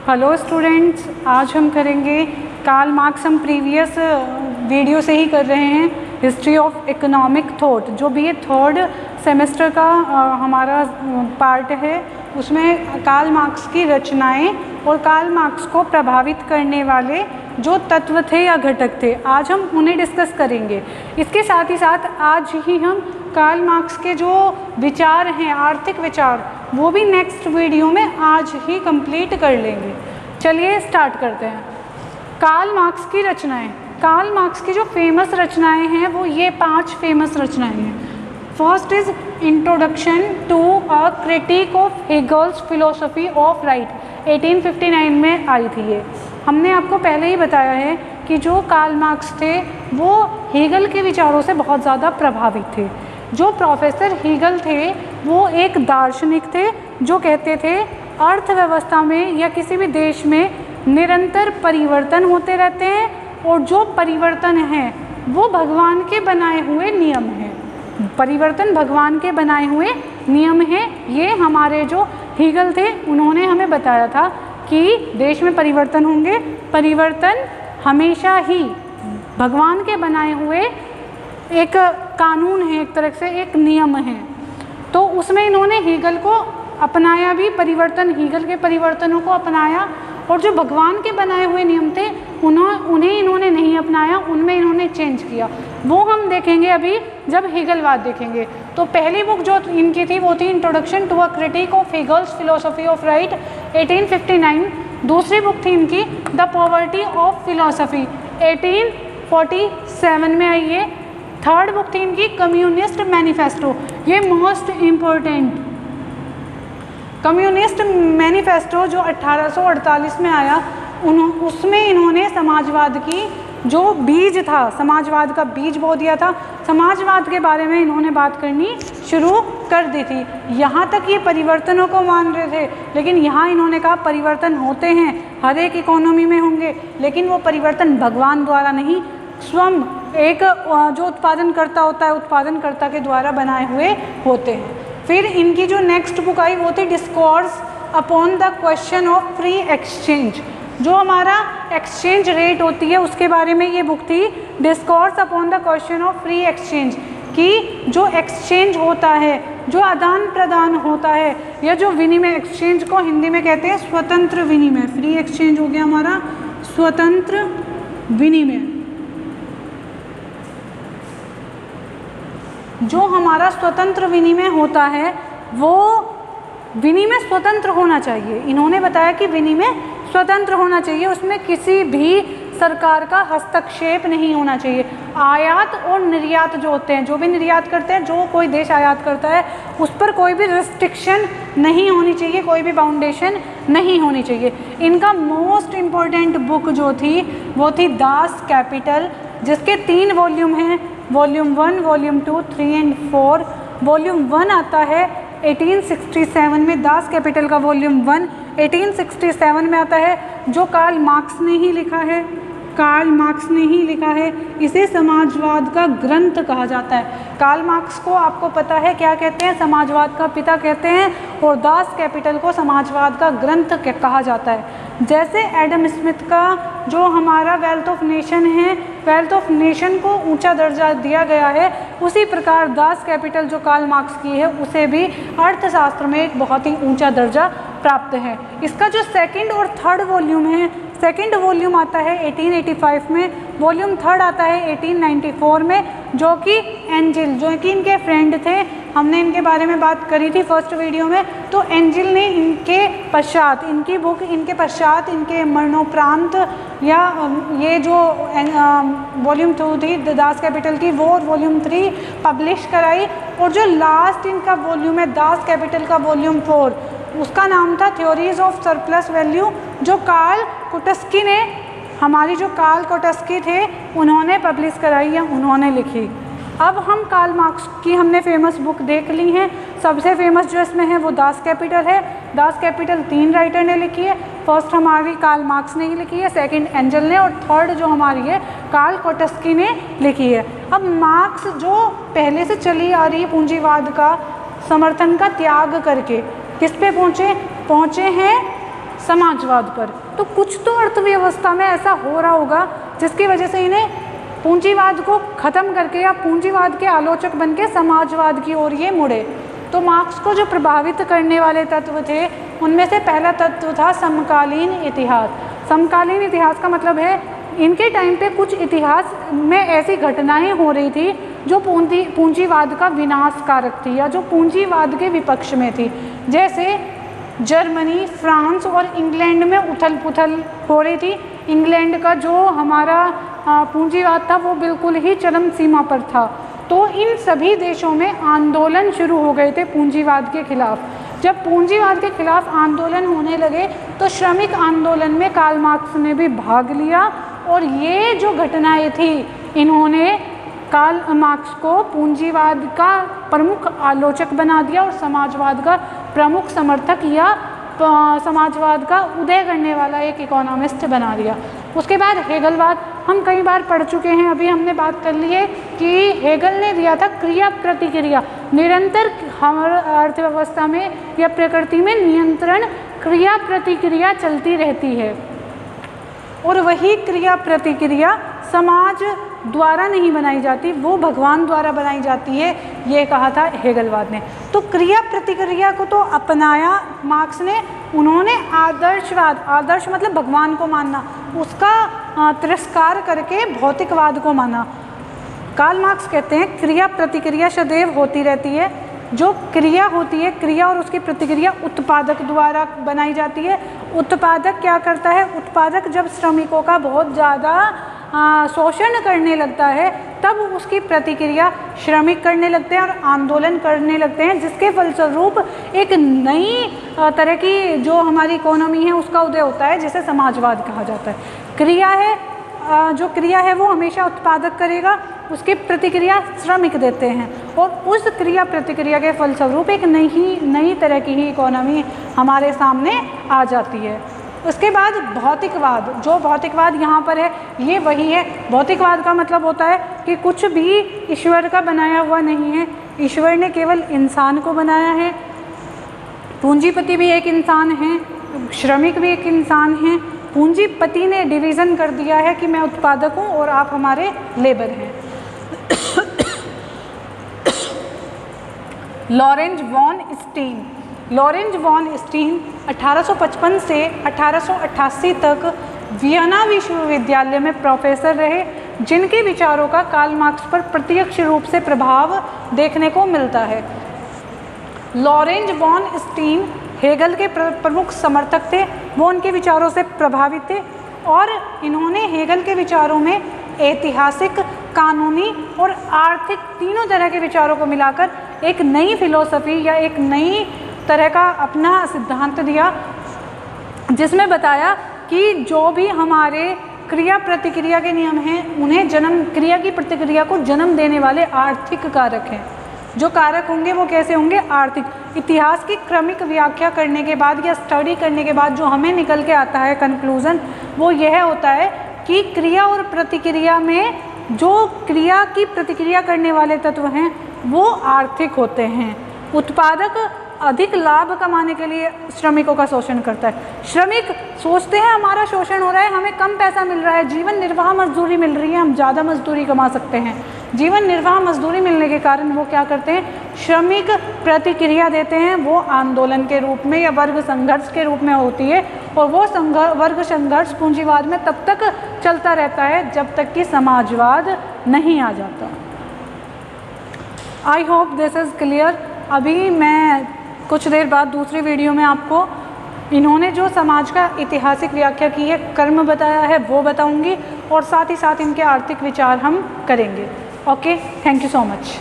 Hello students, आज हम करेंगे कार्ल मार्क्स। हम प्रीवियस वीडियो से ही कर रहे हैं हिस्ट्री ऑफ इकोनॉमिक थॉट, जो भी ये थर्ड सेमेस्टर का हमारा पार्ट है। उसमें कार्ल मार्क्स की रचनाएं और कार्ल मार्क्स को प्रभावित करने वाले जो तत्व थे या घटक थे, आज हम उन्हें डिस्कस करेंगे। इसके साथ ही साथ आज ही हम कार्ल मार्क्स के जो विचार हैं, आर्थिक विचार, वो भी नेक्स्ट वीडियो में आज ही कंप्लीट कर लेंगे। चलिए स्टार्ट करते हैं। कार्ल मार्क्स की रचनाएं। कार्ल मार्क्स की जो फेमस रचनाएं हैं वो ये 5 फेमस रचनाएं हैं। First is introduction to a critique of Hegel's philosophy of right, 1859 में आई थी ये। हमने आपको पहले ही बताया है कि जो कार्ल मार्क्स थे वो हेगल के विचारों से बहुत ज़्यादा प्रभावित थे। जो प्रोफेसर हेगल थे वो एक दार्शनिक थे जो कहते थे अर्थव्यवस्था में या किसी भी देश में निरंतर परिवर्तन होते रहते हैं और जो परिवर्तन है वो भगवान के बनाए हुए नियम हैं। परिवर्तन भगवान के बनाए हुए नियम हैं। ये हमारे जो हेगल थे उन्होंने हमें बताया था कि देश में परिवर्तन होंगे, परिवर्तन हमेशा ही भगवान के बनाए हुए एक कानून है, एक तरह से एक नियम है। तो उसमें इन्होंने हेगल को अपनाया भी, परिवर्तन, हेगल के परिवर्तनों को अपनाया, और जो भगवान के बनाए हुए नियम थे उन्हें इन्होंने नहीं अपनाया, उनमें इन्होंने चेंज किया। वो हम देखेंगे अभी जब हेगलवाद देखेंगे। तो पहली बुक जो इनकी थी वो थी introduction to a critique of Hegel's philosophy of right, 1859। दूसरी बुक थी इनकी द पॉवर्टी ऑफ फिलोसफी, 1847 में आई है। थर्ड बुक थी इनकी कम्युनिस्ट मैनिफेस्टो, ये मोस्ट इम्पोर्टेंट कम्युनिस्ट मैनिफेस्टो जो 1848 में आया, उसमें इन्होंने समाजवाद की जो बीज था, समाजवाद का बीज बो दिया था। समाजवाद के बारे में इन्होंने बात करनी शुरू कर दी थी। यहाँ तक ये परिवर्तनों को मान रहे थे, लेकिन यहाँ इन्होंने कहा परिवर्तन होते हैं, हर एक इकोनॉमी में होंगे, लेकिन वो परिवर्तन भगवान द्वारा नहीं, स्वयं एक जो उत्पादनकर्ता होता है, उत्पादनकर्ता के द्वारा बनाए हुए होते हैं। फिर इनकी जो नेक्स्ट बुक आई वो थी discourse upon the question of free exchange, जो हमारा एक्सचेंज रेट होती है उसके बारे में ये बुक थी, discourse upon the question of free exchange, कि जो एक्सचेंज होता है, जो आदान प्रदान होता है, या जो विनिमय, एक्सचेंज को हिंदी में कहते हैं स्वतंत्र विनिमय। फ्री एक्सचेंज हो गया हमारा स्वतंत्र विनिमय। जो हमारा स्वतंत्र विनिमय होता है वो विनिमय स्वतंत्र होना चाहिए। इन्होंने बताया कि विनिमय स्वतंत्र होना चाहिए, उसमें किसी भी सरकार का हस्तक्षेप नहीं होना चाहिए। आयात और निर्यात जो होते हैं, जो भी निर्यात करते हैं, जो कोई देश आयात करता है, उस पर कोई भी रिस्ट्रिक्शन नहीं होनी चाहिए, कोई भी बाउंडेशन नहीं होनी चाहिए। इनका मोस्ट इम्पोर्टेंट बुक जो थी वो थी दास कैपिटल, जिसके 3 वॉल्यूम हैं, वॉल्यूम 1, वॉल्यूम 2, 3 और 4। वॉल्यूम 1 आता है 1867 में, दास कैपिटल का वॉल्यूम 1 1867 में आता है, जो कार्ल मार्क्स ने ही लिखा है। कार्ल मार्क्स ने ही लिखा है। इसे समाजवाद का ग्रंथ कहा जाता है। कार्ल मार्क्स को आपको पता है क्या कहते हैं, समाजवाद का पिता कहते हैं, और दास कैपिटल को समाजवाद का ग्रंथ कहा जाता है। जैसे एडम स्मिथ का जो हमारा वेल्थ ऑफ नेशन है, वेल्थ ऑफ नेशन को ऊंचा दर्जा दिया गया है, उसी प्रकार दास कैपिटल जो कार्ल मार्क्स की है उसे भी अर्थशास्त्र में एक बहुत ही ऊंचा दर्जा प्राप्त है। इसका जो सेकंड और थर्ड वॉल्यूम है, सेकंड वॉल्यूम आता है 1885 में, वॉल्यूम थर्ड आता है 1894 में, जो कि एंजिल, जो कि इनके फ्रेंड थे, हमने इनके बारे में बात करी थी फर्स्ट वीडियो में। तो एंजिल ने इनके पश्चात, इनकी बुक इनके पश्चात, इनके मरणोपरांत, या ये जो वॉल्यूम 2 थी दास कैपिटल की, वो वॉल्यूम 3 पब्लिश कराई। और जो लास्ट इनका वॉल्यूम है दास कैपिटल का वॉल्यूम 4, उसका नाम था थ्योरीज ऑफ सरप्लस वैल्यू, जो कार्ल कोटस्की ने, हमारी जो कार्ल कोटस्की थे, उन्होंने पब्लिश कराई या उन्होंने लिखी। अब हम कार्ल मार्क्स की हमने फेमस बुक देख ली हैं। सबसे फेमस जो इसमें है वो दास कैपिटल है। दास कैपिटल 3 राइटर ने लिखी है। फर्स्ट हमारी कार्ल मार्क्स ने ही लिखी है, सेकंड एंजल ने, और थर्ड जो हमारी है कार्ल कोटस्की ने लिखी है। अब मार्क्स जो पहले से चली आ रही पूंजीवाद का समर्थन का त्याग करके किस पे पहुँचे हैं, समाजवाद पर। तो कुछ तो अर्थव्यवस्था में ऐसा हो रहा होगा जिसकी वजह से इन्हें पूंजीवाद को ख़त्म करके या पूंजीवाद के आलोचक बन के समाजवाद की ओर ये मुड़े। तो मार्क्स को जो प्रभावित करने वाले तत्व थे उनमें से पहला तत्व था समकालीन इतिहास। समकालीन इतिहास का मतलब है इनके टाइम पे कुछ इतिहास में ऐसी घटनाएं हो रही थी जो पूंजीवाद का विनाशकारक थी या जो पूंजीवाद के विपक्ष में थी। जैसे जर्मनी, फ्रांस और इंग्लैंड में उथल पुथल हो रही थी। इंग्लैंड का जो हमारा पूंजीवाद था वो बिल्कुल ही चरम सीमा पर था। तो इन सभी देशों में आंदोलन शुरू हो गए थे पूंजीवाद के खिलाफ। जब पूंजीवाद के खिलाफ आंदोलन होने लगे तो श्रमिक आंदोलन में कार्ल मार्क्स ने भी भाग लिया और ये जो घटनाएं थी इन्होंने कार्ल मार्क्स को पूंजीवाद का प्रमुख आलोचक बना दिया और समाजवाद का प्रमुख समर्थक या समाजवाद का उदय करने वाला एक इकोनॉमिस्ट बना दिया। उसके बाद हेगलवाद हम कई बार पढ़ चुके हैं, अभी हमने बात कर ली है कि हेगल ने दिया था क्रिया प्रतिक्रिया। निरंतर हमारे अर्थव्यवस्था में या प्रकृति में नियंत्रण क्रिया प्रतिक्रिया चलती रहती है और वही क्रिया प्रतिक्रिया समाज द्वारा नहीं बनाई जाती, वो भगवान द्वारा बनाई जाती है, ये कहा था हेगलवाद ने। तो क्रिया प्रतिक्रिया को तो अपनाया मार्क्स ने। उन्होंने आदर्शवाद, आदर्श मतलब भगवान को मानना, उसका तिरस्कार करके भौतिकवाद को माना। कार्ल मार्क्स कहते हैं क्रिया प्रतिक्रिया सदैव होती रहती है। जो क्रिया होती है, क्रिया और उसकी प्रतिक्रिया उत्पादक द्वारा बनाई जाती है। उत्पादक क्या करता है? उत्पादक जब श्रमिकों का बहुत ज़्यादा शोषण करने लगता है तब उसकी प्रतिक्रिया श्रमिक करने लगते हैं और आंदोलन करने लगते हैं, जिसके फलस्वरूप एक नई तरह की जो हमारी इकोनॉमी है उसका उदय होता है, जिसे समाजवाद कहा जाता है। क्रिया है, जो क्रिया है वो हमेशा उत्पादक करेगा, उसकी प्रतिक्रिया श्रमिक देते हैं और उस क्रिया प्रतिक्रिया के फलस्वरूप एक नई तरह की ही इकोनॉमी हमारे सामने आ जाती है। उसके बाद भौतिकवाद, जो भौतिकवाद यहाँ पर है ये वही है। भौतिकवाद का मतलब होता है कि कुछ भी ईश्वर का बनाया हुआ नहीं है, ईश्वर ने केवल इंसान को बनाया है। पूंजीपति भी एक इंसान है, श्रमिक भी एक इंसान है। पूंजीपति ने डिवीज़न कर दिया है कि मैं उत्पादक हूँ और आप हमारे लेबर हैं। Lorenz von Stein, Lorenz von Stein 1855 से 1888 तक वियना विश्वविद्यालय में प्रोफेसर रहे, जिनके विचारों का कार्ल मार्क्स पर प्रत्यक्ष रूप से प्रभाव देखने को मिलता है। लॉरेंज वॉन स्टीन हेगल के प्रमुख समर्थक थे, वो उनके विचारों से प्रभावित थे और इन्होंने हेगल के विचारों में ऐतिहासिक, कानूनी और आर्थिक तीनों तरह के विचारों को मिलाकर एक नई फिलॉसफी या एक नई तरह का अपना सिद्धांत दिया, जिसमें बताया कि जो भी हमारे क्रिया प्रतिक्रिया के नियम हैं उन्हें क्रिया की प्रतिक्रिया को जन्म देने वाले आर्थिक कारक हैं। जो कारक होंगे वो कैसे होंगे? आर्थिक। इतिहास की क्रमिक व्याख्या करने के बाद या स्टडी करने के बाद जो हमें निकल के आता है कंक्लूज़न, वो यह होता है कि क्रिया और प्रतिक्रिया में जो क्रिया की प्रतिक्रिया करने वाले तत्व हैं वो आर्थिक होते हैं। उत्पादक अधिक लाभ कमाने के लिए श्रमिकों का शोषण करता है। श्रमिक सोचते हैं हमारा शोषण हो रहा है, हमें कम पैसा मिल रहा है, जीवन निर्वाह मजदूरी मिल रही है, हम ज़्यादा मजदूरी कमा सकते हैं। जीवन निर्वाह मजदूरी मिलने के कारण वो क्या करते हैं? श्रमिक प्रतिक्रिया देते हैं, वो आंदोलन के रूप में या वर्ग संघर्ष के रूप में होती है और वो वर्ग संघर्ष पूंजीवाद में तब तक चलता रहता है जब तक कि समाजवाद नहीं आ जाता। I hope this is clear. अभी मैं कुछ देर बाद दूसरी वीडियो में आपको इन्होंने जो समाज का ऐतिहासिक व्याख्या की है, कर्म बताया है, वो बताऊंगी और साथ ही साथ इनके आर्थिक विचार हम करेंगे। Okay, thank you so much.